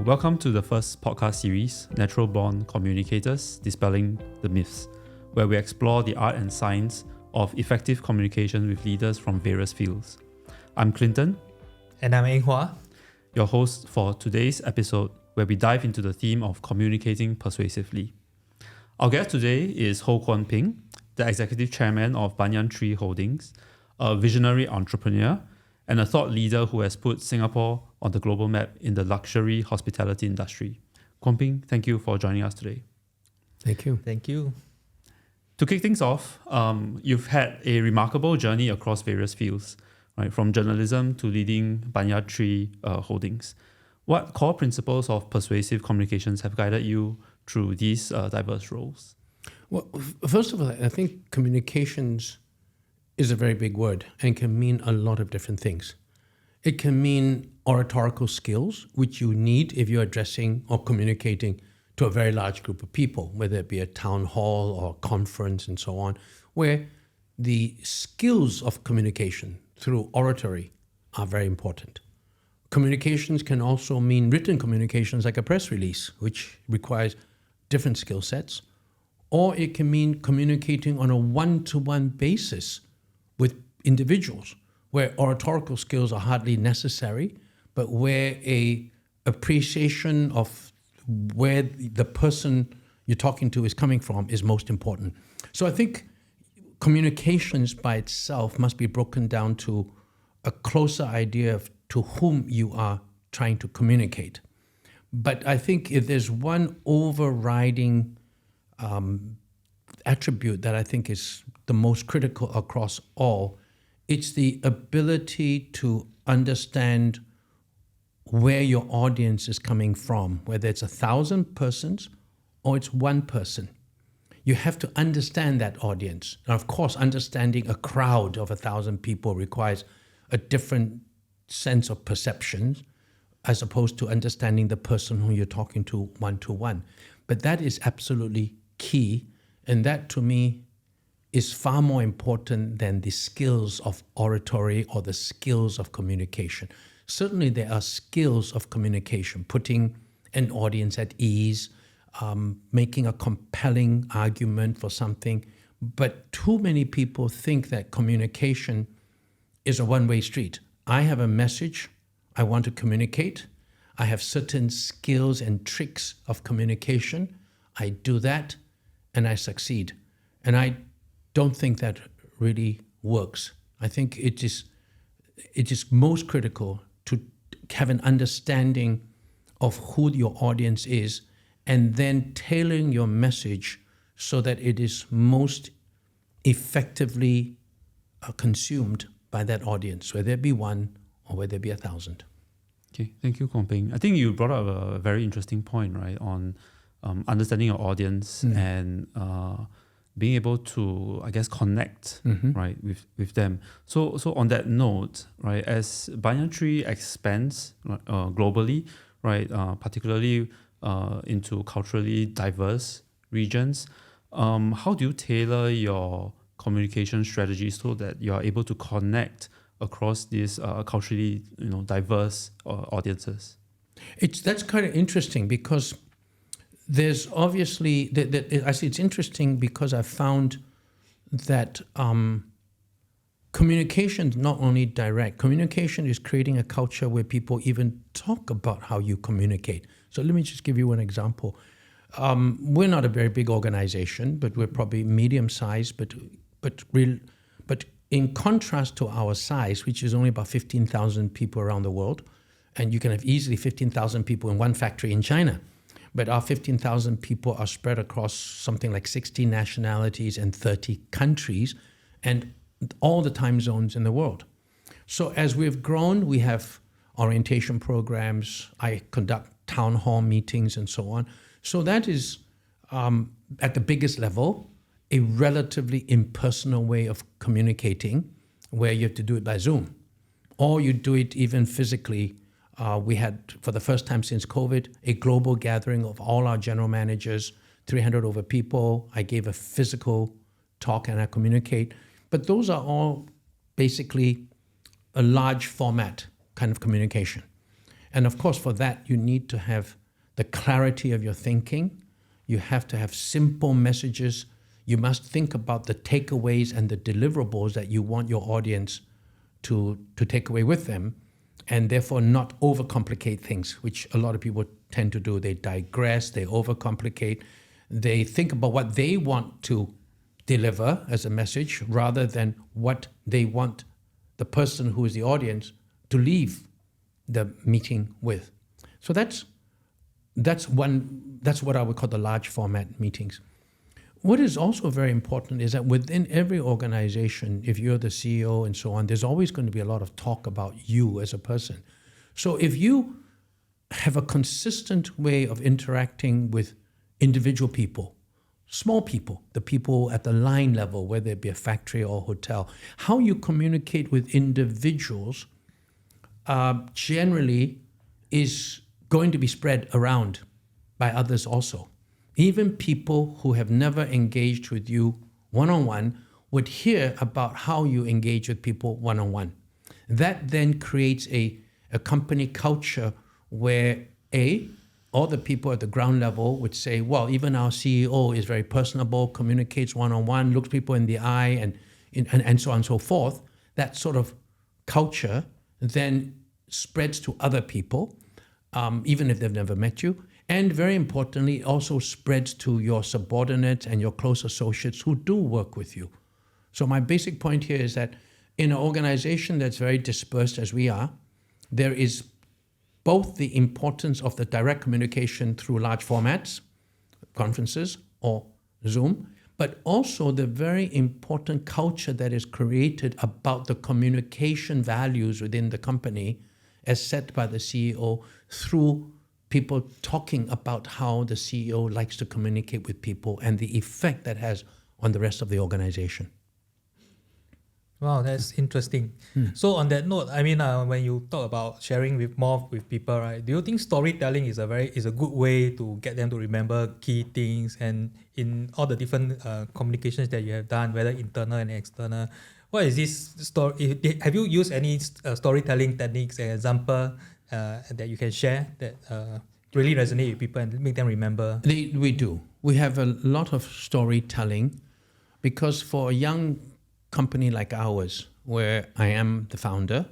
Welcome to the first podcast series, Natural Born Communicators, Dispelling the Myths, where we explore the art and science of effective communication with leaders from various fields. I'm Clinton. And I'm Eng Hua, your host for today's episode, where we dive into the theme of communicating persuasively. Our guest today is Ho Kwon Ping, the Executive Chairman of Banyan Tree Holdings, a visionary entrepreneur, and a thought leader who has put Singapore on the global map in the luxury hospitality industry. Kwon Ping, thank you for joining us today. Thank you. Thank you. To kick things off, you've had a remarkable journey across various fields, right? From journalism to leading Banyan Tree Holdings. What core principles of persuasive communications have guided you through these diverse roles? Well, first of all, I think communications is a very big word and can mean a lot of different things. It can mean oratorical skills, which you need if you're addressing or communicating to a very large group of people, whether it be a town hall or a conference and so on, where the skills of communication through oratory are very important. Communications can also mean written communications like a press release, which requires different skill sets, or it can mean communicating on a one-to-one basis with individuals where oratorical skills are hardly necessary, but where a appreciation of where the person you're talking to is coming from is most important. So I think communications by itself must be broken down to a closer idea of to whom you are trying to communicate. But I think if there's one overriding attribute that I think is the most critical across all, it's the ability to understand where your audience is coming from, whether it's 1,000 persons or it's one person. You have to understand that audience. And of course, understanding a crowd of 1,000 people requires a different sense of perceptions as opposed to understanding the person who you're talking to one-to-one. But that is absolutely key. And that, to me, is far more important than the skills of oratory or the skills of communication. Certainly, there are skills of communication, putting an audience at ease, making a compelling argument for something. But too many people think that communication is a one-way street. I have a message I want to communicate. I have certain skills and tricks of communication. I do that and I succeed. And I don't think that really works. I think it is most critical to have an understanding of who your audience is and then tailoring your message so that it is most effectively consumed by that audience, whether it be one or whether it be 1,000. Okay, thank you, Kwon Ping. I think you brought up a very interesting point, right, on understanding your audience and being able to, I guess, connect, right, with them. So on that note, right, as Banyan Tree expands globally, right, particularly into culturally diverse regions, how do you tailor your communication strategies so that you are able to connect across these culturally, diverse audiences? That's kind of interesting because there's obviously, I say it's interesting because I found that communication is not only direct. Communication is creating a culture where people even talk about how you communicate. So let me just give you an example. We're not a very big organization, but we're probably medium-sized, but in contrast to our size, which is only about 15,000 people around the world, and you can have easily 15,000 people in one factory in China, but our 15,000 people are spread across something like 60 nationalities and 30 countries and all the time zones in the world. So as we've grown, we have orientation programs, I conduct town hall meetings and so on. So that is, at the biggest level, a relatively impersonal way of communicating where you have to do it by Zoom. Or you do it even physically. We had, for the first time since COVID, a global gathering of all our general managers, 300 over people. I gave a physical talk and I communicate. But those are all basically a large format kind of communication. And of course, for that, you need to have the clarity of your thinking. You have to have simple messages. You must think about the takeaways and the deliverables that you want your audience to take away with them, and therefore not overcomplicate things, which a lot of people tend to do. They digress, they overcomplicate, they think about what they want to deliver as a message rather than what they want the person who is the audience to leave the meeting with. So that's what I would call the large format meetings. What is also very important is that within every organization, if you're the CEO and so on, there's always going to be a lot of talk about you as a person. So if you have a consistent way of interacting with individual people, small people, the people at the line level, whether it be a factory or hotel, how you communicate with individuals generally is going to be spread around by others also. Even people who have never engaged with you one-on-one would hear about how you engage with people one-on-one. That then creates a company culture where all the people at the ground level would say, well, even our CEO is very personable, communicates one-on-one, looks people in the eye, and so on and so forth. That sort of culture then spreads to other people, even if they've never met you. And very importantly, also spreads to your subordinates and your close associates who do work with you. So my basic point here is that in an organization that's very dispersed as we are, there is both the importance of the direct communication through large formats, conferences or Zoom, but also the very important culture that is created about the communication values within the company as set by the CEO through people talking about how the CEO likes to communicate with people and the effect that has on the rest of the organization. Wow, that's interesting. So on that note, I mean, when you talk about sharing with people, right? Do you think storytelling is a good way to get them to remember key things? And in all the different communications that you have done, whether internal and external, what is this story? Have you used any storytelling techniques, an example that you can share that really resonate with people and make them remember? We do. We have a lot of storytelling because for a young company like ours, where I am the founder,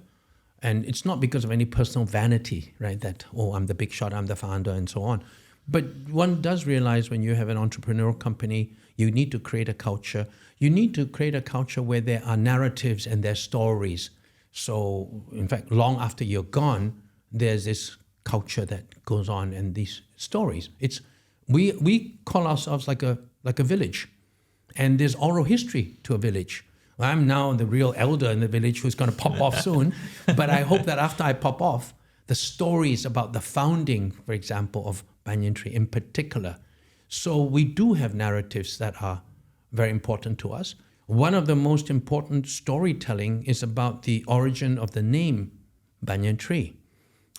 and it's not because of any personal vanity, right? That, I'm the big shot, I'm the founder, and so on. But one does realize when you have an entrepreneurial company, you need to create a culture. You need to create a culture where there are narratives and there's stories. So, in fact, long after you're gone, there's this culture that goes on and these stories. We call ourselves like a village, and there's oral history to a village. I'm now the real elder in the village who's going to pop off soon, but I hope that after I pop off, the stories about the founding, for example, of Banyan Tree in particular. So we do have narratives that are very important to us. One of the most important storytelling is about the origin of the name Banyan Tree.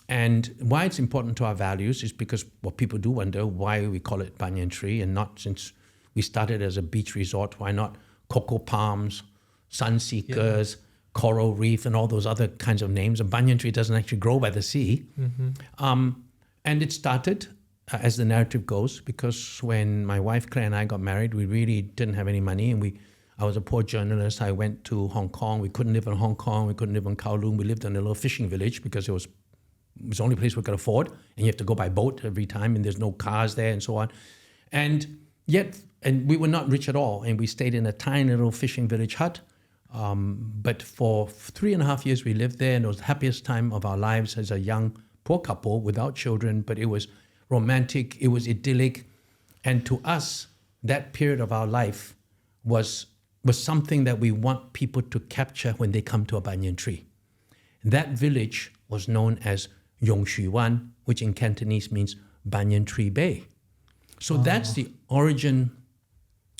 And why it's important to our values is because people do wonder why we call it Banyan Tree and not, since we started as a beach resort, why not cocoa palms, sunseekers, coral reef, and all those other kinds of names. A banyan tree doesn't actually grow by the sea. And it started, as the narrative goes, because when my wife Claire and I got married, we really didn't have any money, and I was a poor journalist. I went to Hong Kong. We couldn't live in Hong Kong. We couldn't live in Kowloon. We lived in a little fishing village because it was the only place we could afford, and you have to go by boat every time, and there's no cars there, and so on. And we were not rich at all, and we stayed in a tiny little fishing village hut. But for 3.5 years we lived there, and it was the happiest time of our lives as a young poor couple without children, but it was romantic, it was idyllic. And to us, that period of our life was something that we want people to capture when they come to a banyan tree. That village was known as Yong Shu Wan, which in Cantonese means Banyan Tree Bay. So that's the origin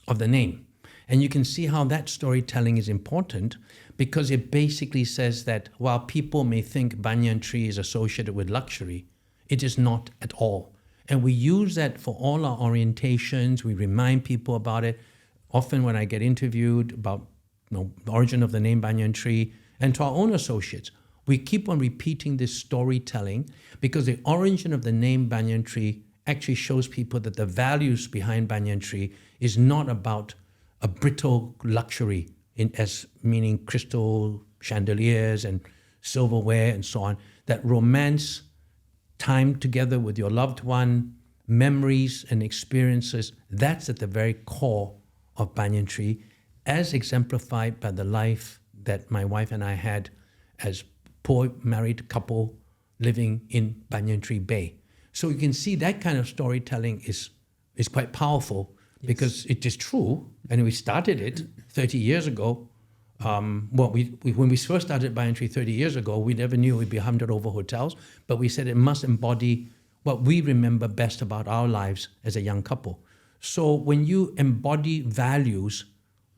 of the name. And you can see how that storytelling is important, because it basically says that while people may think banyan tree is associated with luxury, it is not at all. And we use that for all our orientations. We remind people about it. Often when I get interviewed about the origin of the name Banyan Tree, and to our own associates, we keep on repeating this storytelling because the origin of the name Banyan Tree actually shows people that the values behind Banyan Tree is not about a brittle luxury, as meaning crystal chandeliers and silverware and so on, that romance, time together with your loved one, memories and experiences, that's at the very core of Banyan Tree, as exemplified by the life that my wife and I had as poor married couple living in Banyan Tree Bay. So you can see that kind of storytelling is quite powerful because it is true, and we started it 30 years ago. When we first started Banyan Tree 30 years ago, we never knew it would be 100 over hotels, but we said it must embody what we remember best about our lives as a young couple. So when you embody values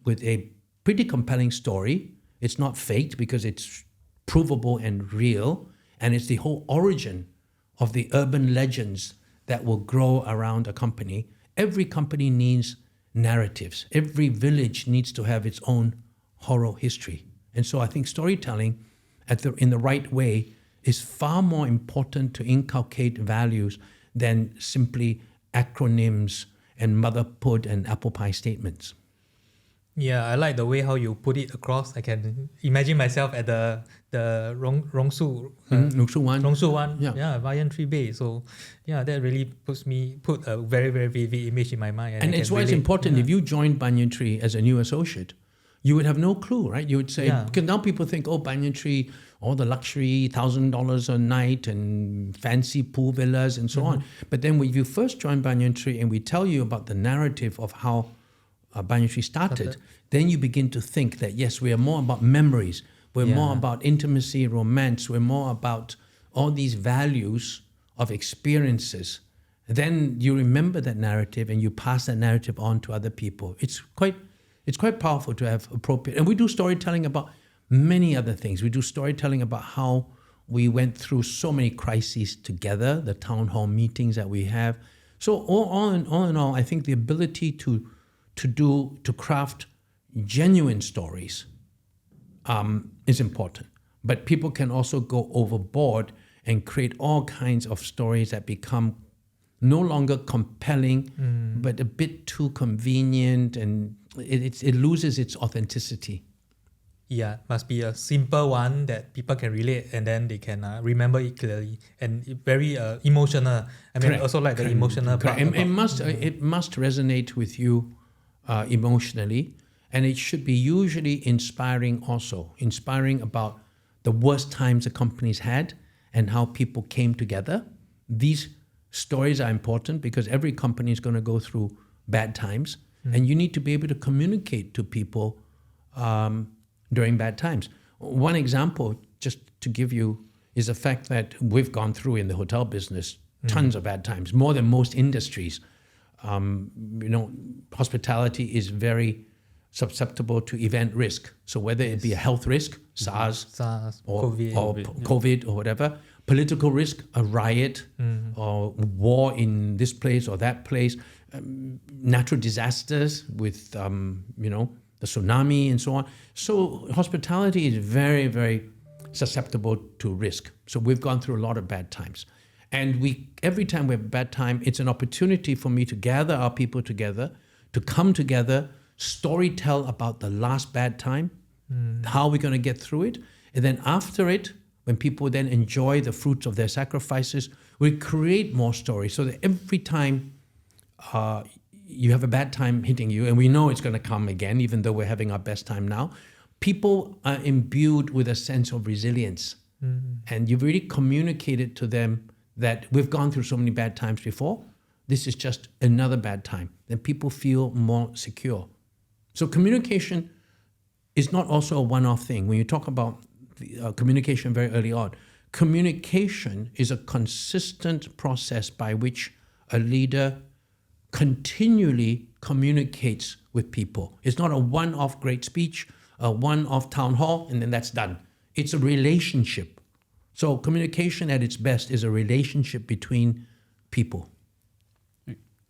with a pretty compelling story, it's not faked because it's provable and real, and it's the whole origin of the urban legends that will grow around a company. Every company needs narratives. Every village needs to have its own oral history. And so I think storytelling in the right way is far more important to inculcate values than simply acronyms and motherhood and apple pie statements. Yeah, I like the way how you put it across. I can imagine myself at the Rongsu Rongsu Wan. yeah, Banyan Tree Bay. So yeah, that really put a very, very vivid image in my mind. And it's why it's important if you joined Banyan Tree as a new associate, you would have no clue, right? You would say, because now people think, oh, Banyan Tree, all the luxury, $1,000 a night and fancy pool villas and so on. But then when you first join Banyan Tree and we tell you about the narrative of how Banyan Tree started, then you begin to think that, yes, we are more about memories. We're more about intimacy, romance. We're more about all these values of experiences. Then you remember that narrative and you pass that narrative on to other people. It's quite powerful to have appropriate. And we do storytelling about many other things. We do storytelling about how we went through so many crises together, the town hall meetings that we have. So all in all, I think the ability to craft genuine stories is important. But people can also go overboard and create all kinds of stories that become no longer compelling, but a bit too convenient, and it loses its authenticity. Yeah, must be a simple one that people can relate and then they can remember it clearly, and very emotional. I mean, Correct. also like the emotional part. It must resonate with you emotionally, and it should be usually inspiring also. Inspiring about the worst times the companies had and how people came together. These stories are important because every company is going to go through bad times, and you need to be able to communicate to people during bad times. One example, just to give you, is the fact that we've gone through in the hotel business tons of bad times, more than most industries. Hospitality is very susceptible to event risk. So whether it be a health risk, SARS or COVID or whatever, political risk, a riot or war in this place or that place, natural disasters with, the tsunami and so on. So hospitality is very, very susceptible to risk. So we've gone through a lot of bad times. And every time we have a bad time, it's an opportunity for me to gather our people together, to come together, storytell about the last bad time, how we're going to get through it. And then after it, when people then enjoy the fruits of their sacrifices, we create more stories so that every time you have a bad time hitting you, and we know it's going to come again, even though we're having our best time now, people are imbued with a sense of resilience. And you've really communicated to them that we've gone through so many bad times before. This is just another bad time. Then people feel more secure. So communication is not also a one-off thing. When you talk about communication very early on, communication is a consistent process by which a leader continually communicates with people. It's not a one-off great speech, a one-off town hall, and then that's done. It's a relationship. So communication at its best is a relationship between people.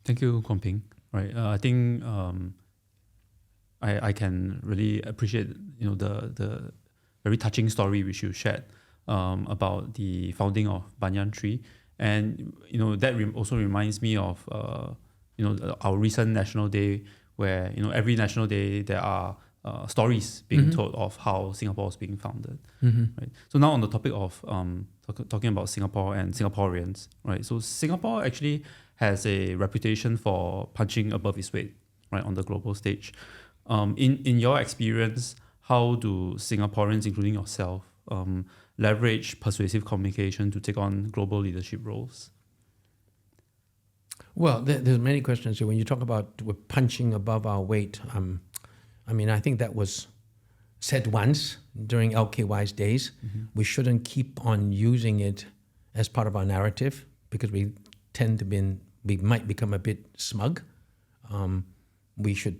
Thank you, Kwon Ping. Right, I think I can really appreciate the very touching story which you shared about the founding of Banyan Tree, and that also reminds me of our recent National Day, where every National Day there are stories being told of how Singapore was being founded. Right. So now on the topic of talking about Singapore and Singaporeans, right? So Singapore actually has a reputation for punching above its weight, right, on the global stage. In your experience, how do Singaporeans, including yourself, leverage persuasive communication to take on global leadership roles? Well, there's many questions here. When you talk about we're punching above our weight, I think that was said once during LKY's days. We shouldn't keep on using it as part of our narrative because we might become a bit smug. We should,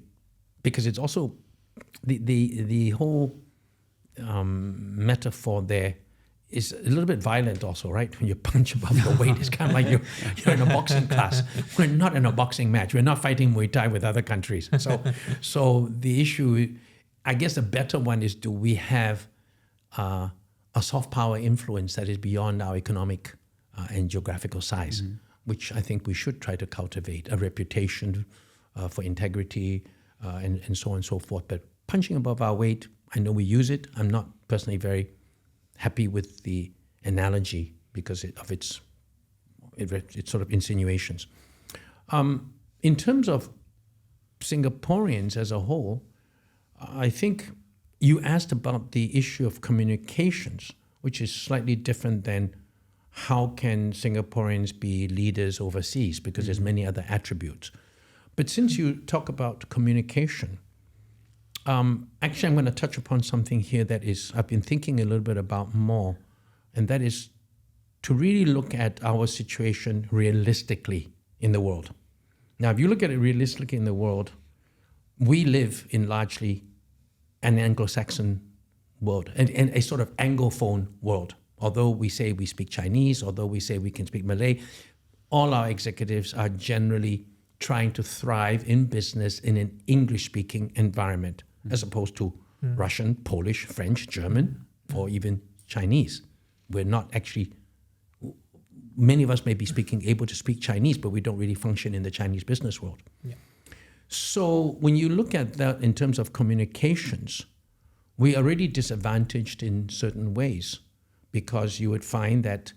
because it's also the whole metaphor there is a little bit violent also, right? When you punch above your weight, it's kind of like you're in a boxing class. We're not in a boxing match. We're not fighting Muay Thai with other countries. So the issue, I guess the better one is, do we have a soft power influence that is beyond our economic and geographical size, which I think we should try to cultivate, a reputation for integrity and so on and so forth. But punching above our weight, I know we use it. I'm not personally very happy with the analogy because of its sort of insinuations. In terms of Singaporeans as a whole, I think you asked about the issue of communications, which is slightly different than how can Singaporeans be leaders overseas, because there's many other attributes. But since you talk about communication, actually, I'm going to touch upon something here that I've been thinking a little bit about more, and that is to really look at our situation realistically in the world. Now, if you look at it realistically in the world, we live in largely an Anglo-Saxon world, and a sort of Anglophone world. Although we say we speak Chinese, although we say we can speak Malay, all our executives are generally trying to thrive in business in an English-speaking environment, as opposed to Russian, Polish, French, German, or even Chinese. We're not actually, many of us may be able to speak Chinese, but we don't really function in the Chinese business world. Yeah. So when you look at that in terms of communications, we are already disadvantaged in certain ways, because you would find that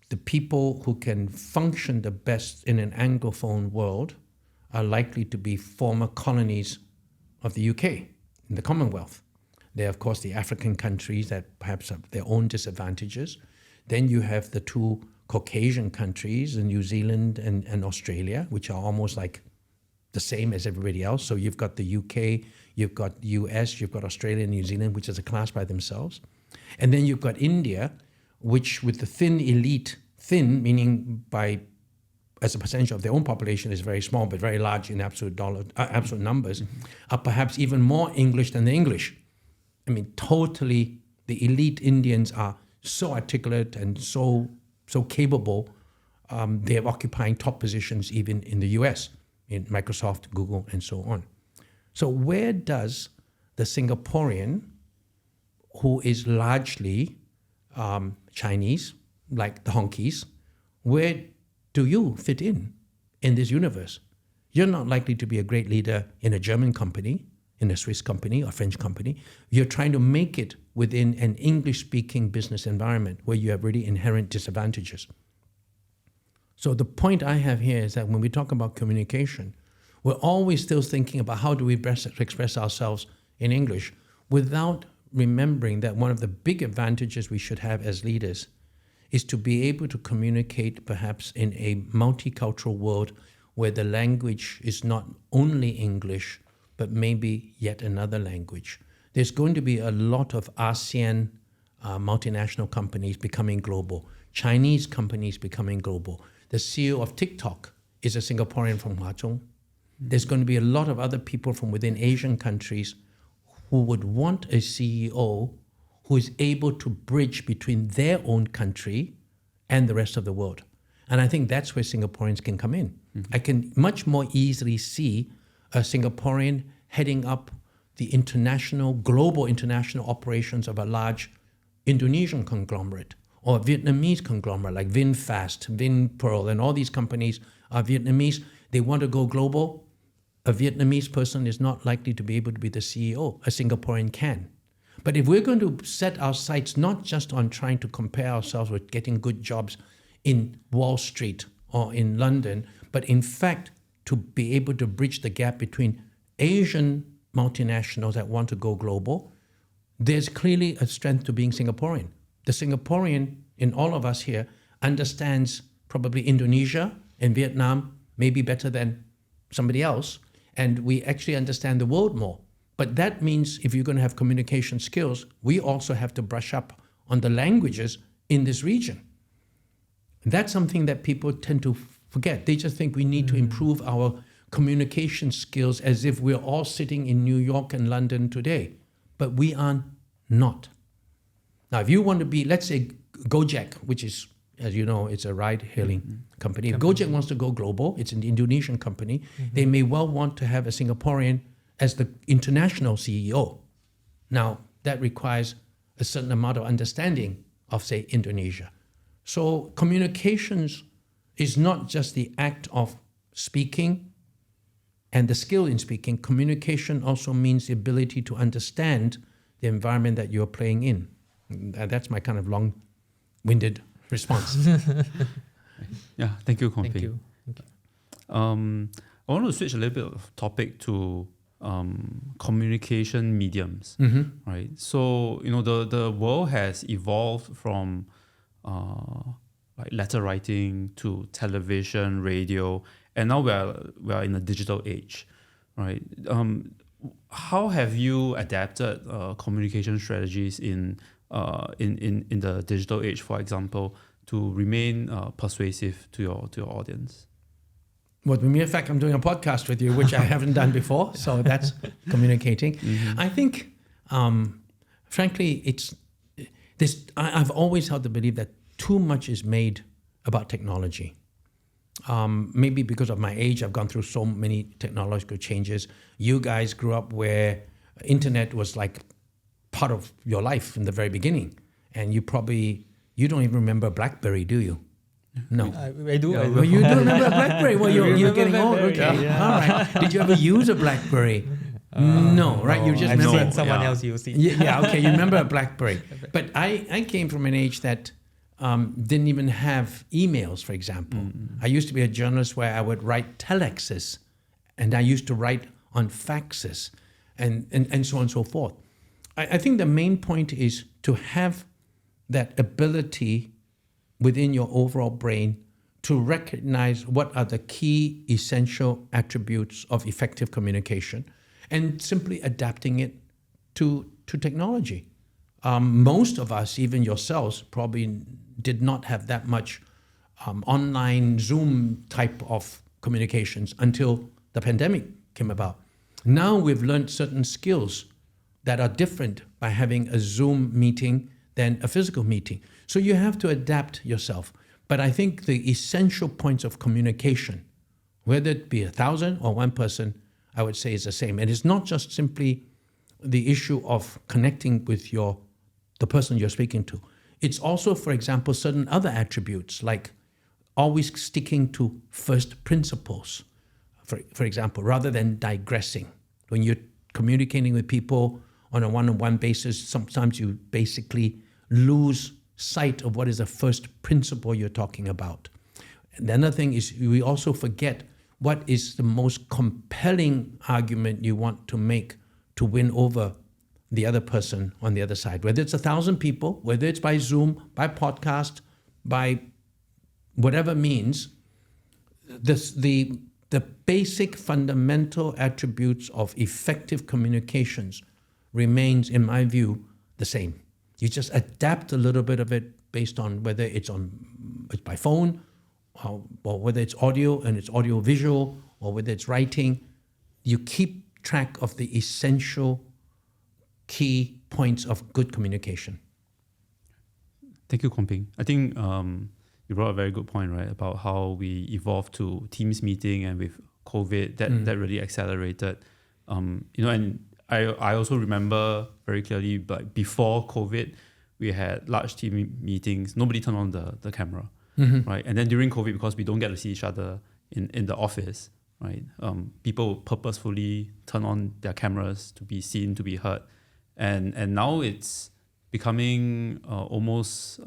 the people who can function the best in an Anglophone world are likely to be former colonies of the UK, in the Commonwealth. There are, of course, the African countries that perhaps have their own disadvantages. Then you have the two Caucasian countries, New Zealand and Australia, which are almost like the same as everybody else. So you've got the UK, you've got US, you've got Australia and New Zealand, which is a class by themselves. And then you've got India, which with the thin elite, thin meaning as a percentage of their own population is very small, but very large in absolute numbers, are perhaps even more English than the English. I mean, totally, the elite Indians are so articulate and so capable. They're occupying top positions even in the US, in Microsoft, Google, and so on. So where does the Singaporean, who is largely Chinese, like the honkies, where do you fit in this universe? You're not likely to be a great leader in a German company, in a Swiss company or French company. You're trying to make it within an English-speaking business environment where you have really inherent disadvantages. So the point I have here is that when we talk about communication, we're always still thinking about how do we best express ourselves in English without remembering that one of the big advantages we should have as leaders is to be able to communicate perhaps in a multicultural world where the language is not only English, but maybe yet another language. There's going to be a lot of ASEAN multinational companies becoming global, Chinese companies becoming global. The CEO of TikTok is a Singaporean from Hwa Chong. There's going to be a lot of other people from within Asian countries who would want a CEO who is able to bridge between their own country and the rest of the world. And I think that's where Singaporeans can come in. I can much more easily see a Singaporean heading up the global international operations of a large Indonesian conglomerate or Vietnamese conglomerate like VinFast, VinPearl, and all these companies are Vietnamese. They want to go global. A Vietnamese person is not likely to be able to be the CEO. A Singaporean can. But if we're going to set our sights not just on trying to compare ourselves with getting good jobs in Wall Street or in London, but in fact to be able to bridge the gap between Asian multinationals that want to go global, there's clearly a strength to being Singaporean. The Singaporean in all of us here understands probably Indonesia and Vietnam maybe better than somebody else, and we actually understand the world more. But that means if you're going to have communication skills, we also have to brush up on the languages in this region. That's something that people tend to forget. They just think we need to improve our communication skills as if we're all sitting in New York and London today. But we are not. Now, if you want to be, let's say, Gojek, which is, as you know, it's a ride-hailing company. If Gojek wants to go global, it's an Indonesian company, they may well want to have a Singaporean as the international CEO. Now, that requires a certain amount of understanding of, say, Indonesia. So communications is not just the act of speaking and the skill in speaking. Communication also means the ability to understand the environment that you're playing in. And that's my kind of long-winded response. Yeah, thank you, Kong Ping. Thank you. I want to switch a little bit of topic to communication mediums, right? So, the world has evolved from like letter writing to television, radio, and now we are in a digital age, right? How have you adapted communication strategies in the digital age, for example, to remain persuasive to your audience? Well, the mere fact I'm doing a podcast with you, which I haven't done before, so that's communicating. I think, frankly, I've always held the belief that too much is made about technology. Maybe because of my age, I've gone through so many technological changes. You guys grew up where internet was like part of your life in the very beginning, and you don't even remember BlackBerry, do you? No. I do. Well, you do remember a BlackBerry? Well, you're getting old. Okay. Yeah. All right. Did you ever use a BlackBerry? No, right? You just I've remember seen someone else use it. Yeah, okay. You remember a BlackBerry. But I came from an age that didn't even have emails, for example. I used to be a journalist where I would write telexes, and I used to write on faxes, and so on and so forth. I think the main point is to have that ability within your overall brain to recognize what are the key essential attributes of effective communication and simply adapting it to technology. Most of us, even yourselves, probably did not have that much online Zoom type of communications until the pandemic came about. Now we've learned certain skills that are different by having a Zoom meeting than a physical meeting. So you have to adapt yourself. But I think the essential points of communication, whether it be 1,000 or one person, I would say is the same. And it's not just simply the issue of connecting with the person you're speaking to. It's also, for example, certain other attributes like always sticking to first principles, for example, rather than digressing. When you're communicating with people on a one-on-one basis, sometimes you basically lose sight of what is the first principle you're talking about. And the other thing is we also forget what is the most compelling argument you want to make to win over the other person on the other side. Whether it's 1,000 people, whether it's by Zoom, by podcast, by whatever means, the basic fundamental attributes of effective communications remains, in my view, the same. You just adapt a little bit of it based on whether it's by phone, or whether it's audio and it's audio visual, or whether it's writing. You keep track of the essential key points of good communication. Thank you, Kong Ping. I think you brought a very good point, right, about how we evolved to Teams meeting, and with COVID, that really accelerated. And I also remember very clearly, like before COVID, we had large team meetings. Nobody turned on the camera, right? And then during COVID, because we don't get to see each other in the office, right? People purposefully turn on their cameras to be seen, to be heard, and now it's becoming almost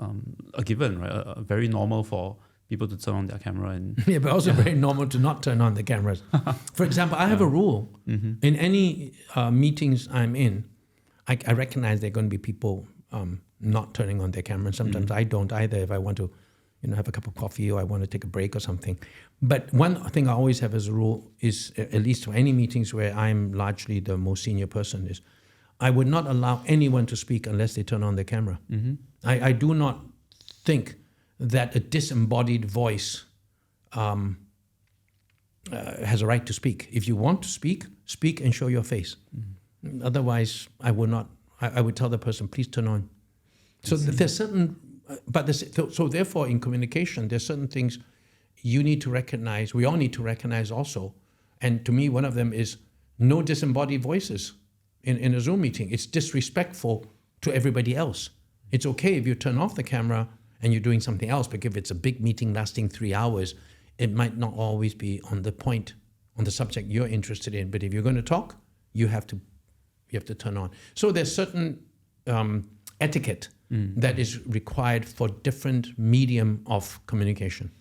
a given, right? Very normal for people to turn on their camera and yeah, but also very normal to not turn on the cameras. For example, I have a rule in any meetings I'm in. I recognize there are going to be people not turning on their camera. Sometimes I don't either. If I want to, have a cup of coffee or I want to take a break or something. But one thing I always have as a rule is, at least for any meetings where I'm largely the most senior person, is I would not allow anyone to speak unless they turn on their camera. I do not think that a disembodied voice has a right to speak. If you want to speak, speak and show your face. Otherwise, I would not. I would tell the person, please turn on. So there's certain, so therefore in communication, there's certain things you need to recognize. We all need to recognize also. And to me, one of them is no disembodied voices in a Zoom meeting. It's disrespectful to everybody else. It's okay if you turn off the camera and you're doing something else, but if it's a big meeting lasting 3 hours, it might not always be on the point, on the subject you're interested in. But if you're going to talk, you have to turn on. So there's certain etiquette that is required for different medium of communication.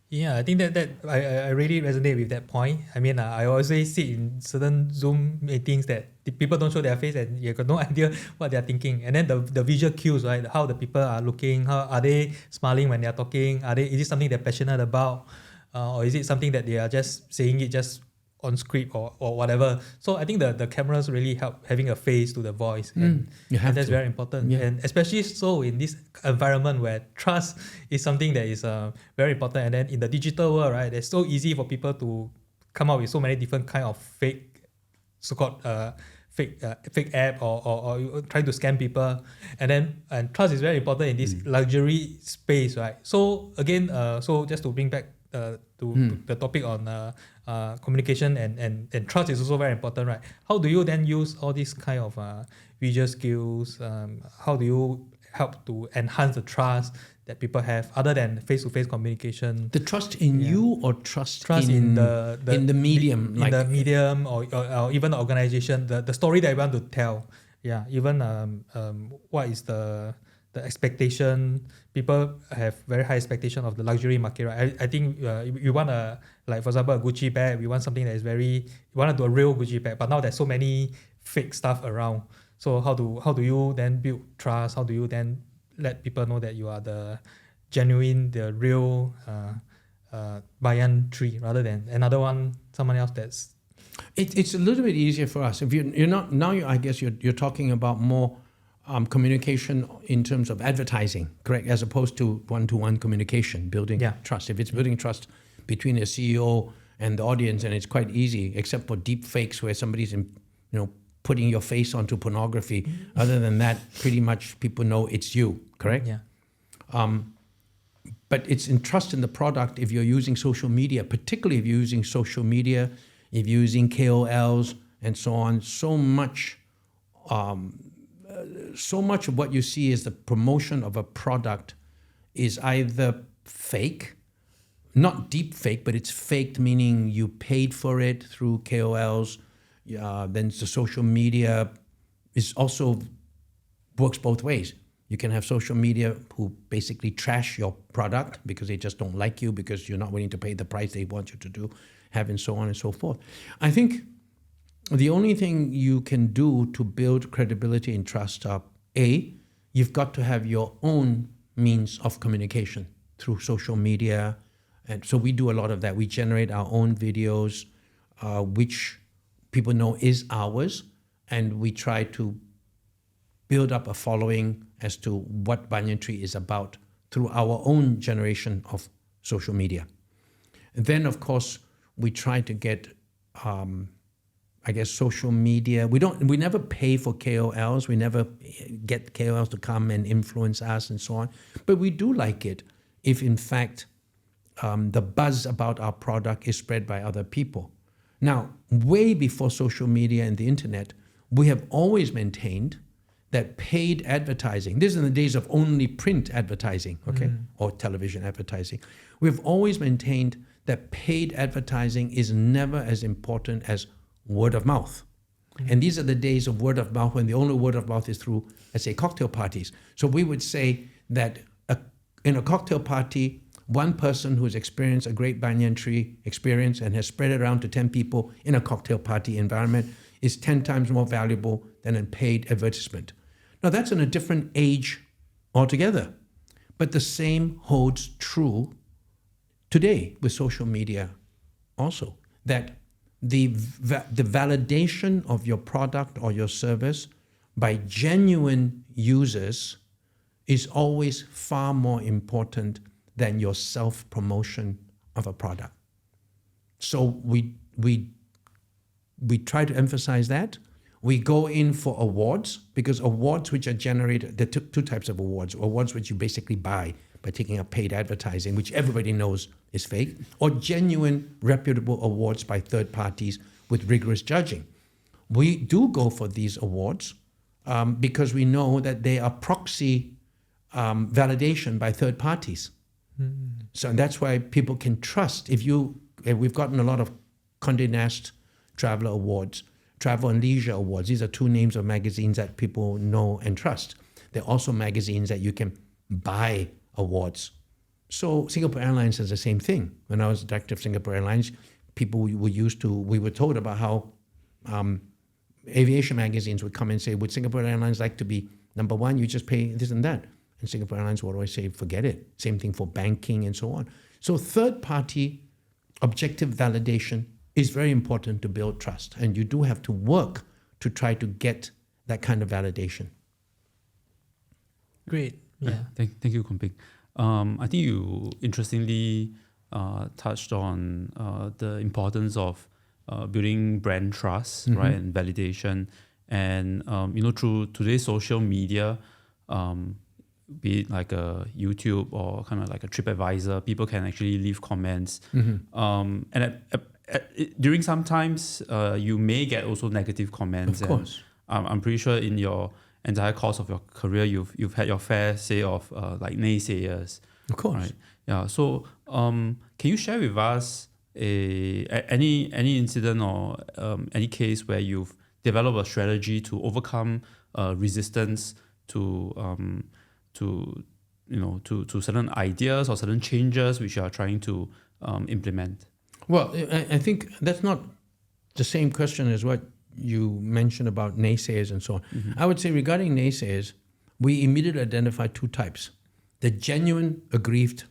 Yeah, I think that I really resonate with that point. I mean, I always see in certain Zoom meetings that the people don't show their face and you got no idea what they're thinking. And then the visual cues, right? How the people are looking, how are they smiling when they're talking? Is it something they're passionate about? Or is it something that they are just saying it just on script or whatever? So I think the cameras really help having a face to the voice. And that's very important. Yeah. And especially so in this environment where trust is something that is very important. And then in the digital world, right, it's so easy for people to come up with so many different kind of fake, so-called fake app or trying to scam people. And trust is very important in this luxury space, right? So again, so just to bring back to the topic on communication and trust is also very important, right? How do you then use all these kind of visual skills? How do you help to enhance the trust that people have other than face-to-face communication? The trust in you or trust in the medium? In the medium or even the organization, the story that you want to tell. Yeah, even what is the expectation. People have very high expectation of the luxury market, right? I think you want like for example, a Gucci bag. We want something that is you want to do a real Gucci bag, but now there's so many fake stuff around. So how do you then build trust? How do you then let people know that you are the genuine, the real Banyan Tree rather than another one, someone else that's. It's a little bit easier for us. If you're not now, I guess you're talking about more communication in terms of advertising, correct? As opposed to one-to-one communication, building trust. If it's building trust between a CEO and the audience, and it's quite easy, except for deep fakes where somebody's putting your face onto pornography. Other than that, pretty much people know it's you, correct? Yeah. But it's in trust in the product if you're using social media, particularly if you're using social media, if you're using KOLs and so on. So much of what you see is the promotion of a product is either fake, not deep fake, but it's faked, meaning you paid for it through KOLs. Then the social media is also works both ways. You can have social media who basically trash your product because they just don't like you because you're not willing to pay the price they want you to have, and so on and so forth. I think the only thing you can do to build credibility and trust are, you've got to have your own means of communication through social media. And so we do a lot of that. We generate our own videos, which people know is ours. And we try to build up a following as to what Banyan Tree is about through our own generation of social media. And then, of course, we try to get social media. We never pay for KOLs. We never get KOLs to come and influence us and so on. But we do like it if, in fact, the buzz about our product is spread by other people. Now, way before social media and the internet, we have always maintained that paid advertising, this is in the days of only print advertising, okay, or television advertising. We've always maintained that paid advertising is never as important as word of mouth. And these are the days of word of mouth when the only word of mouth is through, let's say, cocktail parties. So we would say that in a cocktail party, one person who's experienced a great banyan tree experience and has spread it around to 10 people in a cocktail party environment is 10 times more valuable than a paid advertisement. Now, that's in a different age altogether. But the same holds true today with social media also, that the validation of your product or your service by genuine users is always far more important than your self-promotion of a product. So we try to emphasize that. We go in for awards, because awards which are generated, there are two types of awards. Awards which you basically buy by taking up paid advertising, which everybody knows is fake, or genuine, reputable awards by third parties with rigorous judging. We do go for these awards because we know that they are proxy validation by third parties. So that's why people can trust. We've gotten a lot of Condé Nast Traveler Awards, Travel and Leisure Awards. These are two names of magazines that people know and trust. They're also magazines that you can buy awards. So Singapore Airlines is the same thing. When I was director of Singapore Airlines, we were told about how aviation magazines would come and say, would Singapore Airlines like to be number one? You just pay this and that. And Singapore Airlines would always say, forget it. Same thing for banking and so on. So third-party objective validation is very important to build trust. And you do have to work to try to get that kind of validation. Great. Yeah. Thank you, Kong Ping. I think you interestingly touched on the importance of building brand trust, right, and validation. And, through today's social media, be it like a YouTube or kind of like a TripAdvisor, people can actually leave comments. And during some times, you may get also negative comments. Of course. And I'm pretty sure in your entire course of your career, you've had your fair say of like naysayers. Of course. Right? Yeah. So can you share with us any incident or any case where you've developed a strategy to overcome resistance to certain ideas or certain changes which you are trying to implement? Well, I think that's not the same question as what you mentioned about naysayers and so on. I would say regarding naysayers, we immediately identify two types: the genuine aggrieved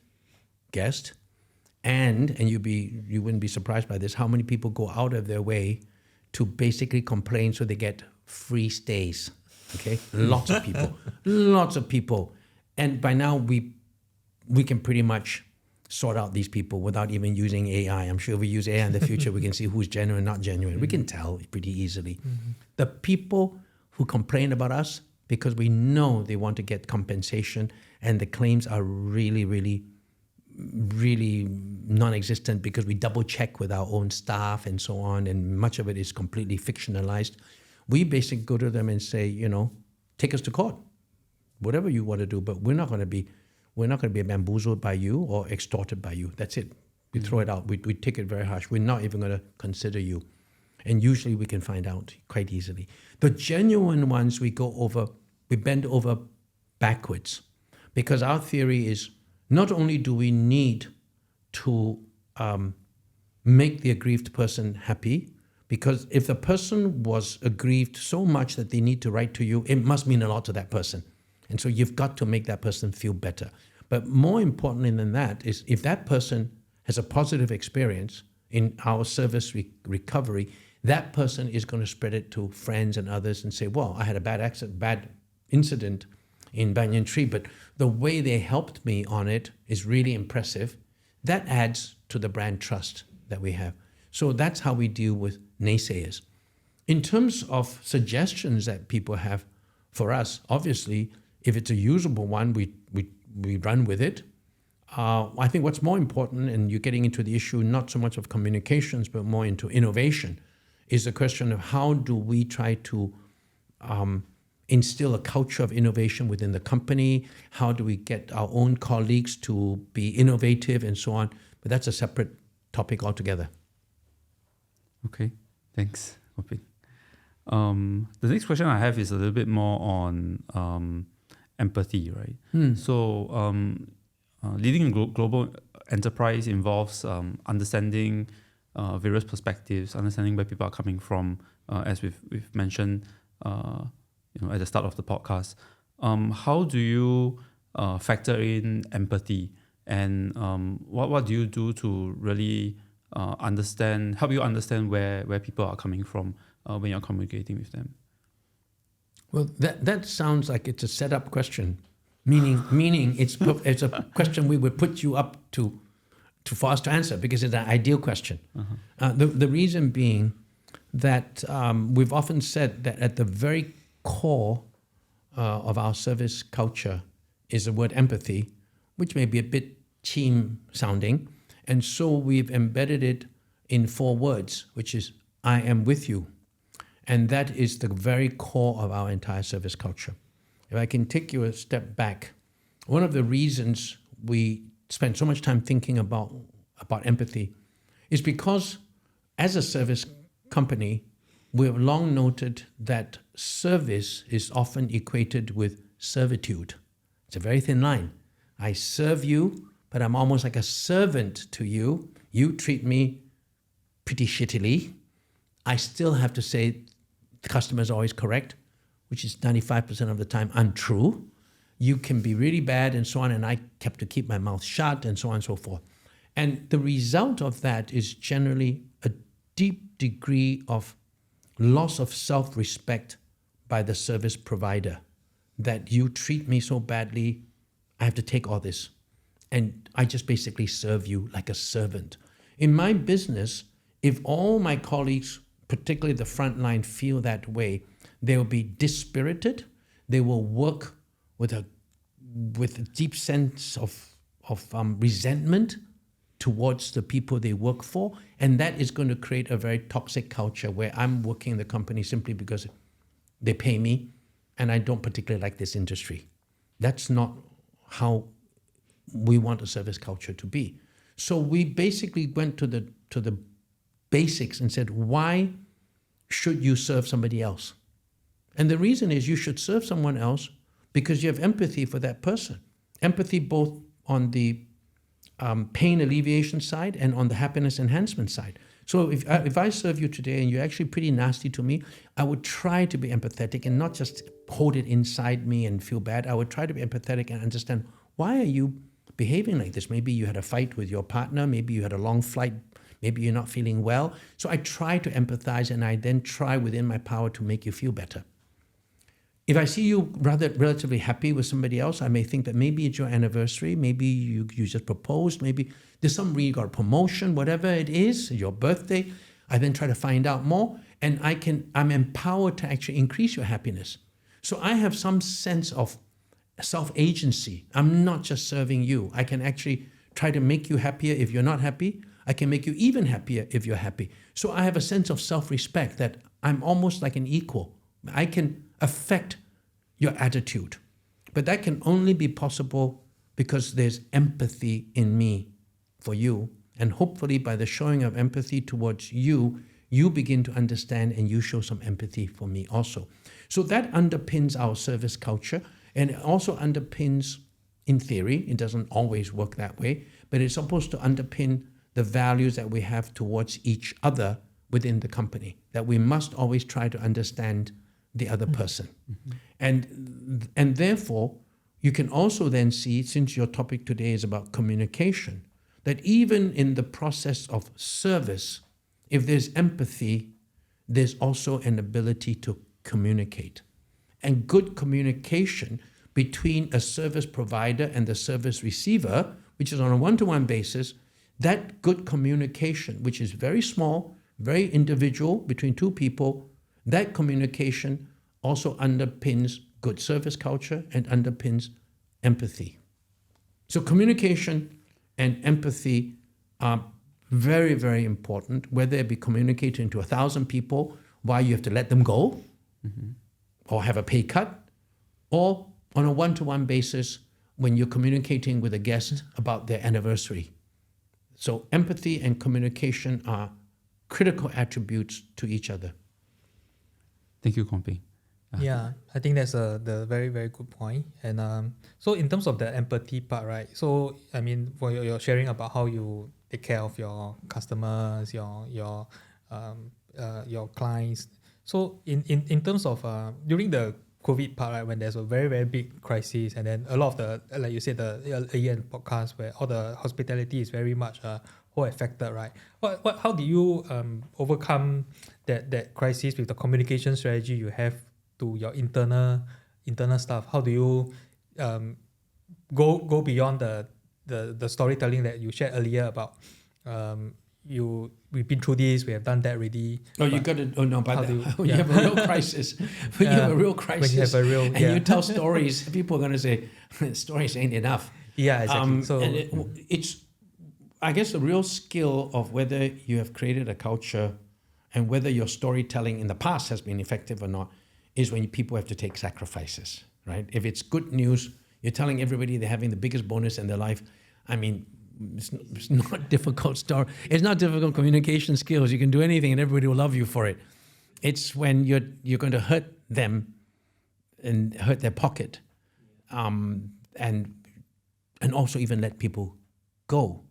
guest, and you wouldn't be surprised by this, how many people go out of their way to basically complain so they get free stays. Okay, lots of people, and by now we can pretty much sort out these people without even using AI. I'm sure if we use AI in the future, we can see who's genuine, not genuine. We can tell pretty easily. The people who complain about us because we know they want to get compensation and the claims are really, really, really non-existent because we double check with our own staff and so on, and much of it is completely fictionalized. We basically go to them and say, take us to court, whatever you want to do, but we're not going to be bamboozled by you or extorted by you. That's it. We throw it out. We take it very harsh. We're not even going to consider you. And usually we can find out quite easily. The genuine ones, we bend over backwards, because our theory is not only do we need to make the aggrieved person happy, because if the person was aggrieved so much that they need to write to you, it must mean a lot to that person. And so you've got to make that person feel better. But more importantly than that is if that person has a positive experience in our service recovery, that person is going to spread it to friends and others and say, well, I had a bad incident in Banyan Tree, but the way they helped me on it is really impressive. That adds to the brand trust that we have. So that's how we deal with naysayers. In terms of suggestions that people have for us, obviously, if it's a usable one, we run with it. I think what's more important, and you're getting into the issue not so much of communications, but more into innovation, is the question of how do we try to instill a culture of innovation within the company? How do we get our own colleagues to be innovative and so on? But that's a separate topic altogether. Okay, thanks, Koping. The next question I have is a little bit more on empathy, right? So leading a global enterprise involves understanding various perspectives, understanding where people are coming from, as we've mentioned at the start of the podcast. How do you factor in empathy, and what do you do to really help you understand where people are coming from when you're communicating with them? Well, that sounds like it's a setup question, meaning it's a question we would put you up to for us to answer, because it's an ideal question. The reason being that we've often said that at the very core of our service culture is the word empathy, which may be a bit team sounding, and so we've embedded it in 4 words, which is I am with you. And that is the very core of our entire service culture. If I can take you a step back, one of the reasons we spend so much time thinking about empathy is because as a service company, we have long noted that service is often equated with servitude. It's a very thin line. I serve you, but I'm almost like a servant to you. You treat me pretty shittily. I still have to say the customer is always correct, which is 95% of the time untrue. You can be really bad and so on, and I have to keep my mouth shut and so on and so forth. And the result of that is generally a deep degree of loss of self-respect by the service provider, that you treat me so badly, I have to take all this. And I just basically serve you like a servant. In my business, if all my colleagues, particularly the front line, feel that way, they will be dispirited. They will work with a deep sense of resentment towards the people they work for. And that is going to create a very toxic culture where I'm working in the company simply because they pay me and I don't particularly like this industry. That's not how we want a service culture to be. So we basically went to the basics and said, why should you serve somebody else? And the reason is you should serve someone else because you have empathy for that person. Empathy both on the pain alleviation side and on the happiness enhancement side. So if I serve you today and you're actually pretty nasty to me, I would try to be empathetic and not just hold it inside me and feel bad. I would try to be empathetic and understand, why are you behaving like this? Maybe you had a fight with your partner, maybe you had a long flight, maybe you're not feeling well. So I try to empathize, and I then try within my power to make you feel better. If I see you relatively happy with somebody else, I may think that maybe it's your anniversary, maybe you just proposed, maybe there's some reason you got a promotion, whatever it is, your birthday. I then try to find out more, and I'm empowered to actually increase your happiness. So I have some sense of self-agency. I'm not just serving you. I can actually try to make you happier if you're not happy. I can make you even happier if you're happy. So I have a sense of self-respect that I'm almost like an equal. I can affect your attitude. But that can only be possible because there's empathy in me for you. And hopefully by the showing of empathy towards you, you begin to understand and you show some empathy for me also. So that underpins our service culture, and it also underpins, in theory, it doesn't always work that way, but it's supposed to underpin the values that we have towards each other within the company, that we must always try to understand the other person. Mm-hmm. And therefore, you can also then see, since your topic today is about communication, that even in the process of service, if there's empathy, there's also an ability to communicate. And good communication between a service provider and the service receiver, which is on a one-to-one basis, that good communication, which is very small, very individual between two people, that communication also underpins good service culture and underpins empathy. So communication and empathy are very, very important, whether it be communicating to 1,000 people, why you have to let them go, or have a pay cut, or on a one-to-one basis when you're communicating with a guest about their anniversary. So empathy and communication are critical attributes to each other. Thank you, Kong Ping. Yeah, I think that's the very, very good point. And so in terms of the empathy part, right? So I mean, for your sharing about how you take care of your customers, your clients. So in terms of during the COVID part, right, when there's a very, very big crisis, and then a lot of the, like you said, the earlier podcast where all the hospitality is very much whole affected, right? How do you overcome that crisis with the communication strategy you have to your internal stuff? How do you go beyond the storytelling that you shared earlier about we've been through this, we have done that already. Oh, you got to know about that. When you have a real crisis, when you have a real crisis, and you tell stories, people are going to say, stories ain't enough. Yeah, exactly. So it's, I guess, the real skill of whether you have created a culture and whether your storytelling in the past has been effective or not is when people have to take sacrifices, right? If it's good news, you're telling everybody they're having the biggest bonus in their life. I mean, it's not difficult story. It's not difficult communication skills. You can do anything and everybody will love you for it. It's when you're going to hurt them and hurt their pocket, and also even let people go,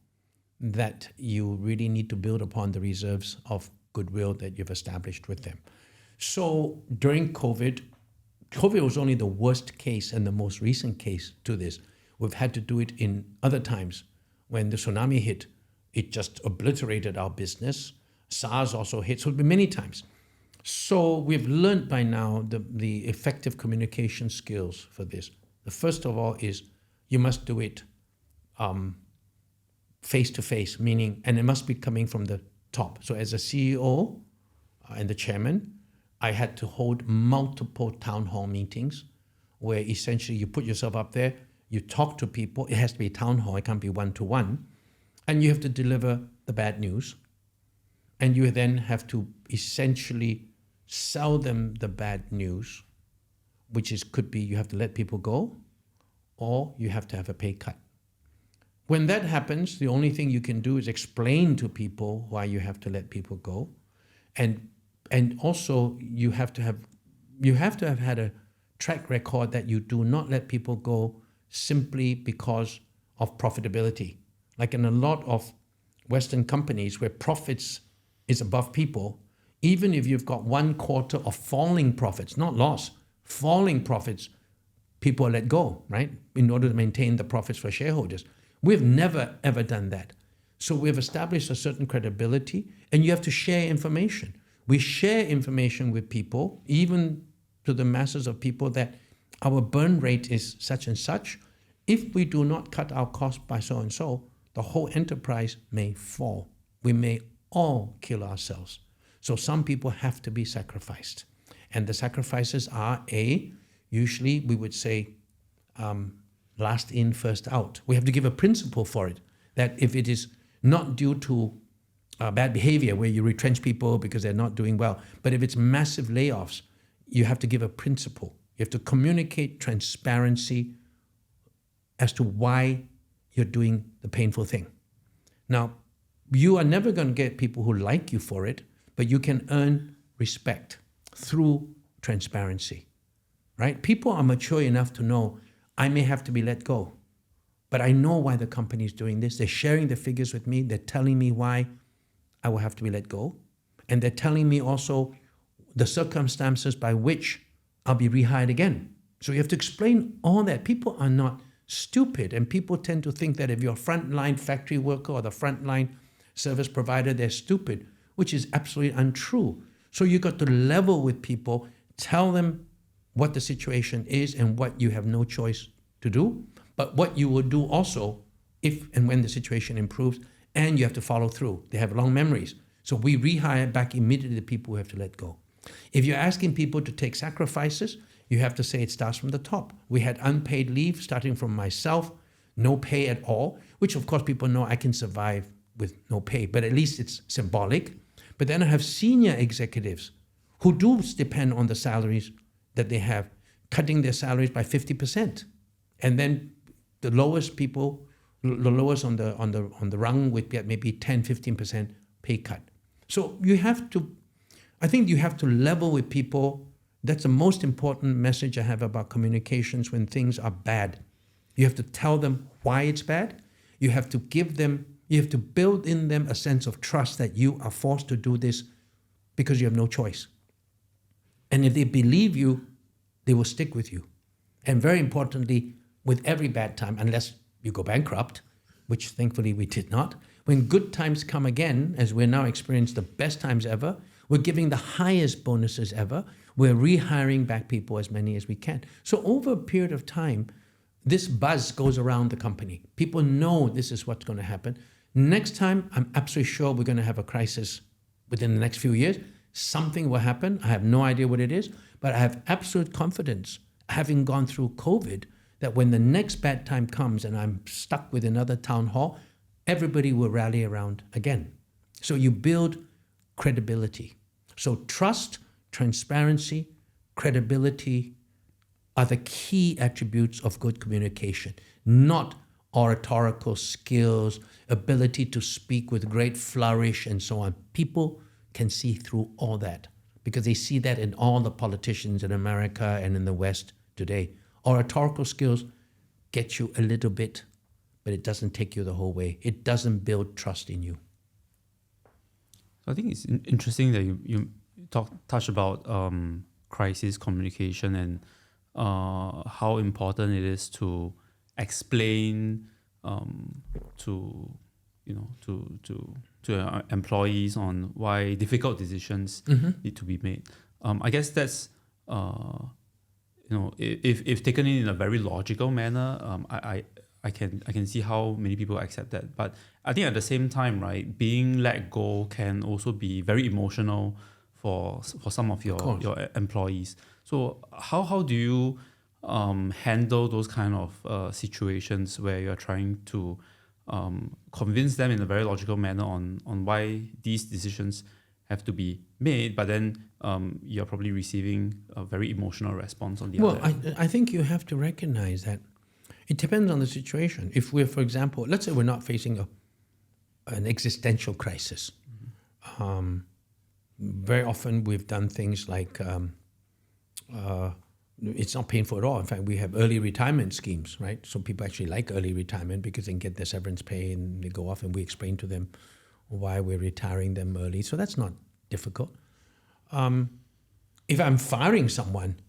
that you really need to build upon the reserves of goodwill that you've established with them. So during COVID was only the worst case and the most recent case to this. We've had to do it in other times. When the tsunami hit, it just obliterated our business. SARS also hit, so it's been many times. So we've learned by now the effective communication skills for this. The first of all is you must do it face-to-face, meaning, and it must be coming from the top. So as a CEO and the chairman, I had to hold multiple town hall meetings where essentially you put yourself up there, you talk to people. It has to be town hall. It can't be one-to-one. And you have to deliver the bad news. And you then have to essentially sell them the bad news, which could be you have to let people go or you have to have a pay cut. When that happens, the only thing you can do is explain to people why you have to let people go. And also you have to have had a track record that you do not let people go simply because of profitability. Like in a lot of Western companies where profits is above people, even if you've got 1 quarter of falling profits, not loss, falling profits, people are let go, right? In order to maintain the profits for shareholders. We've never, ever done that. So we've established a certain credibility, and you have to share information. We share information with people, even to the masses of people, that our burn rate is such and such. If we do not cut our cost by so and so, the whole enterprise may fall. We may all kill ourselves. So some people have to be sacrificed. And the sacrifices are usually we would say, last in, first out. We have to give a principle for it, that if it is not due to bad behavior where you retrench people because they're not doing well, but if it's massive layoffs, you have to give a principle. You have to communicate transparency as to why you're doing the painful thing. Now, you are never going to get people who like you for it, but you can earn respect through transparency, right? People are mature enough to know I may have to be let go, but I know why the company is doing this. They're sharing the figures with me. They're telling me why I will have to be let go. And they're telling me also the circumstances by which I'll be rehired again. So you have to explain all that. People are not stupid, and people tend to think that if you're a frontline factory worker or the frontline service provider, they're stupid, which is absolutely untrue. So you got to level with people, tell them what the situation is and what you have no choice to do, but what you will do also if and when the situation improves, and you have to follow through. They have long memories. So we rehire back immediately the people who have to let go. If you're asking people to take sacrifices, you have to say it starts from the top. We had unpaid leave starting from myself, no pay at all, which of course people know I can survive with no pay, but at least it's symbolic. But then I have senior executives who do depend on the salaries that they have, cutting their salaries by 50%. And then the lowest people, the lowest on the rung would get maybe 10, 15% pay cut. So I think you have to level with people. That's the most important message I have about communications when things are bad. You have to tell them why it's bad. You have to build in them a sense of trust that you are forced to do this because you have no choice. And if they believe you, they will stick with you. And very importantly, with every bad time, unless you go bankrupt, which thankfully we did not, when good times come again, as we're now experiencing the best times ever, we're giving the highest bonuses ever. We're rehiring back people, as many as we can. So over a period of time, this buzz goes around the company. People know this is what's going to happen. Next time, I'm absolutely sure we're going to have a crisis within the next few years. Something will happen. I have no idea what it is, but I have absolute confidence, having gone through COVID, that when the next bad time comes and I'm stuck with another town hall, everybody will rally around again. So you build credibility. So trust, transparency, credibility are the key attributes of good communication, not oratorical skills, ability to speak with great flourish and so on. People can see through all that because they see that in all the politicians in America and in the West today. Oratorical skills get you a little bit, but it doesn't take you the whole way. It doesn't build trust in you. I think it's interesting that you touch about crisis communication and how important it is to explain to employees on why difficult decisions need to be made. I guess that's if taken in a very logical manner, I can see how many people accept that. But I think at the same time, right, being let go can also be very emotional for some of your employees. So how do you handle those kind of situations where you're trying to convince them in a very logical manner on why these decisions have to be made, but then you're probably receiving a very emotional response on the other end? Well, I think you have to recognize that it depends on the situation. If we're, for example, let's say we're not facing an existential crisis. Very often we've done things like it's not painful at all. In fact, we have early retirement schemes, right? So people actually like early retirement because they can get their severance pay and they go off, and we explain to them why we're retiring them early. So that's not difficult. If I'm firing someone,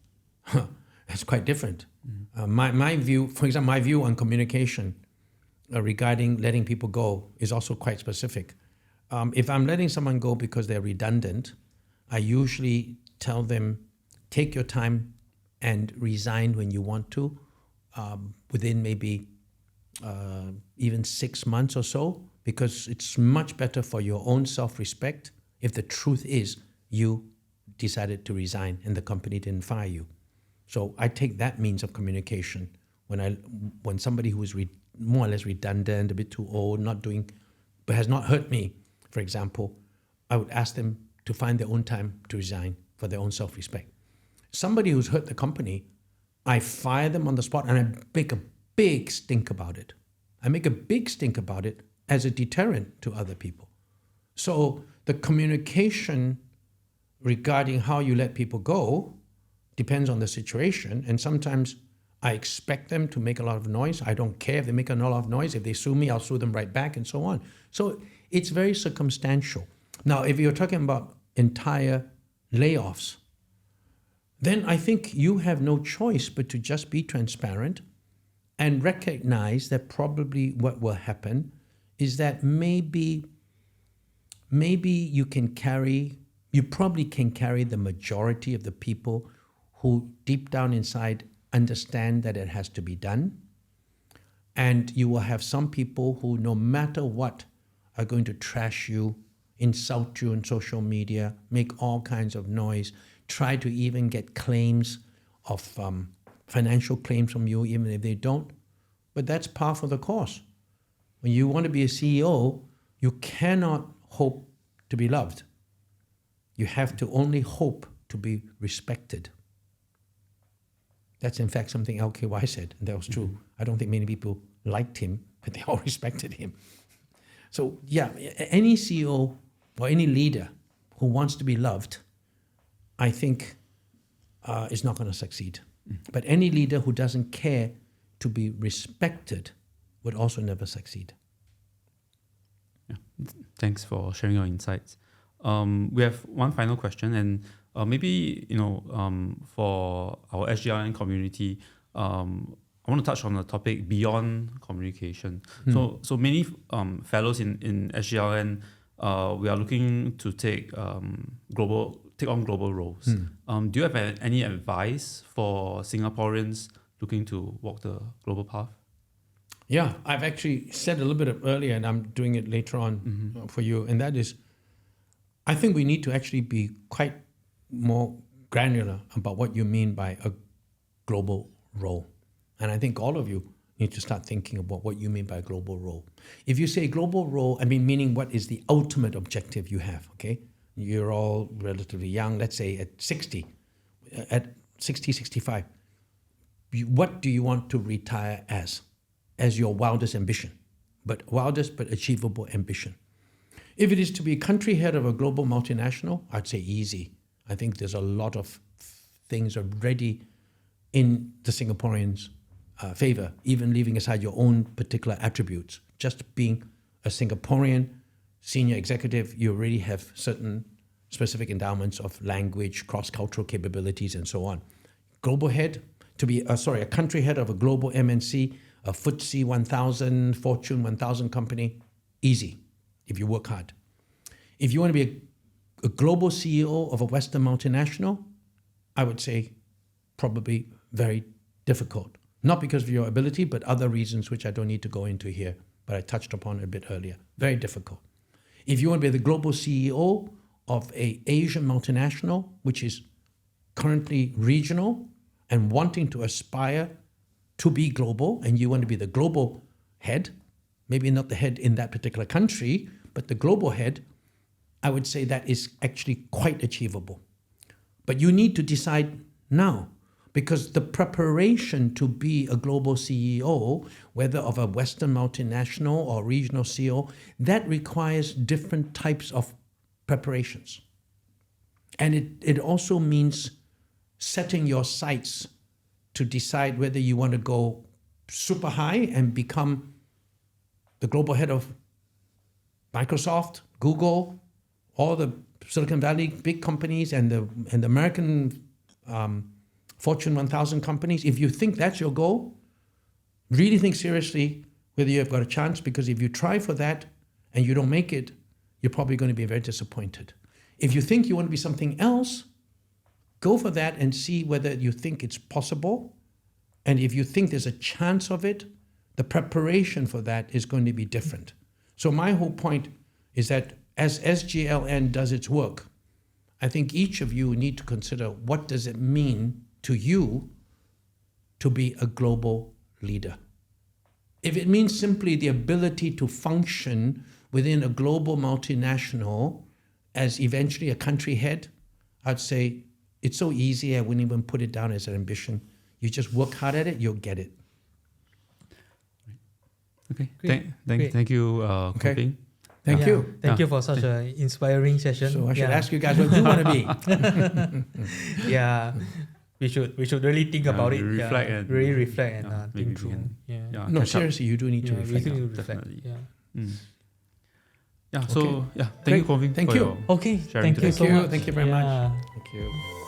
that's quite different. My view, for example, my view on communication regarding letting people go is also quite specific. If I'm letting someone go because they're redundant, I usually tell them, take your time and resign when you want to, within maybe even 6 months or so, because it's much better for your own self-respect if the truth is you decided to resign and the company didn't fire you. So I take that means of communication when somebody who is more or less redundant, a bit too old, but has not hurt me, for example, I would ask them to find their own time to resign for their own self-respect. Somebody who's hurt the company, I fire them on the spot and I make a big stink about it. I make a big stink about it as a deterrent to other people. So the communication regarding how you let people go depends on the situation. And sometimes I expect them to make a lot of noise. I don't care if they make a lot of noise. If they sue me, I'll sue them right back and so on. So it's very circumstantial. Now, if you're talking about entire layoffs, then I think you have no choice but to just be transparent and recognize that probably what will happen is that maybe you probably can carry the majority of the people who deep down inside understand that it has to be done. And you will have some people who, no matter what, are going to trash you, insult you on social media, make all kinds of noise, try to even get claims of financial claims from you, even if they don't. But that's par for the course. When you want to be a CEO, you cannot hope to be loved. You have to only hope to be respected. That's in fact something LKY said, and that was true. I don't think many people liked him, but they all respected him. So yeah, any CEO or any leader who wants to be loved, I think is not going to succeed. But any leader who doesn't care to be respected would also never succeed. Yeah. Thanks for sharing your insights. We have one final question, and maybe for our SGLN community, I want to touch on the topic beyond communication. So many fellows in SGLN, we are looking to take on global roles. Do you have any advice for Singaporeans looking to walk the global path? Yeah, I've actually said a little bit earlier, and I'm doing it later on for you, and that is, I think we need to actually be quite more granular about what you mean by a global role. And I think all of you need to start thinking about what you mean by a global role. If you say global role, I mean, meaning what is the ultimate objective you have, okay? You're all relatively young, let's say at 60, 65. What do you want to retire as your wildest ambition? But achievable ambition. If it is to be country head of a global multinational, I'd say easy. I think there's a lot of things already in the Singaporeans' favor, even leaving aside your own particular attributes. Just being a Singaporean senior executive, you already have certain specific endowments of language, cross-cultural capabilities, and so on. Global head, to be a country head of a global MNC, a FTSE 1000, Fortune 1000 company, easy if you work hard. If you want to be a global CEO of a Western multinational, I would say probably very difficult. Not because of your ability, but other reasons which I don't need to go into here, but I touched upon a bit earlier. Very difficult. If you want to be the global CEO of an Asian multinational, which is currently regional and wanting to aspire to be global, and you want to be the global head, maybe not the head in that particular country, but the global head, I would say that is actually quite achievable. But you need to decide now, because the preparation to be a global CEO, whether of a Western multinational or regional CEO, that requires different types of preparations. And it also means setting your sights to decide whether you want to go super high and become the global head of Microsoft, Google, all the Silicon Valley big companies and the American Fortune 1000 companies. If you think that's your goal, really think seriously whether you've got a chance, because if you try for that and you don't make it, you're probably going to be very disappointed. If you think you want to be something else, go for that and see whether you think it's possible. And if you think there's a chance of it, the preparation for that is going to be different. So my whole point is that as SGLN does its work, I think each of you need to consider, what does it mean to you to be a global leader? If it means simply the ability to function within a global multinational as eventually a country head, I'd say it's so easy, I wouldn't even put it down as an ambition. You just work hard at it, you'll get it. Okay. Thank you, Okay. Ping. Thank you. Thank you for such an inspiring session. So I should ask you guys what you want to be. Yeah, we should really think about it. Reflect and really reflect and maybe think we through. can, No, catch up. seriously, you do need to We reflect. need to reflect. Definitely. Yeah. Yeah. So Okay. yeah, thank Great. you, Kwon Ving, Thank for you. your Okay. sharing Thank you today. so much. Thank you very much. Yeah. Thank you.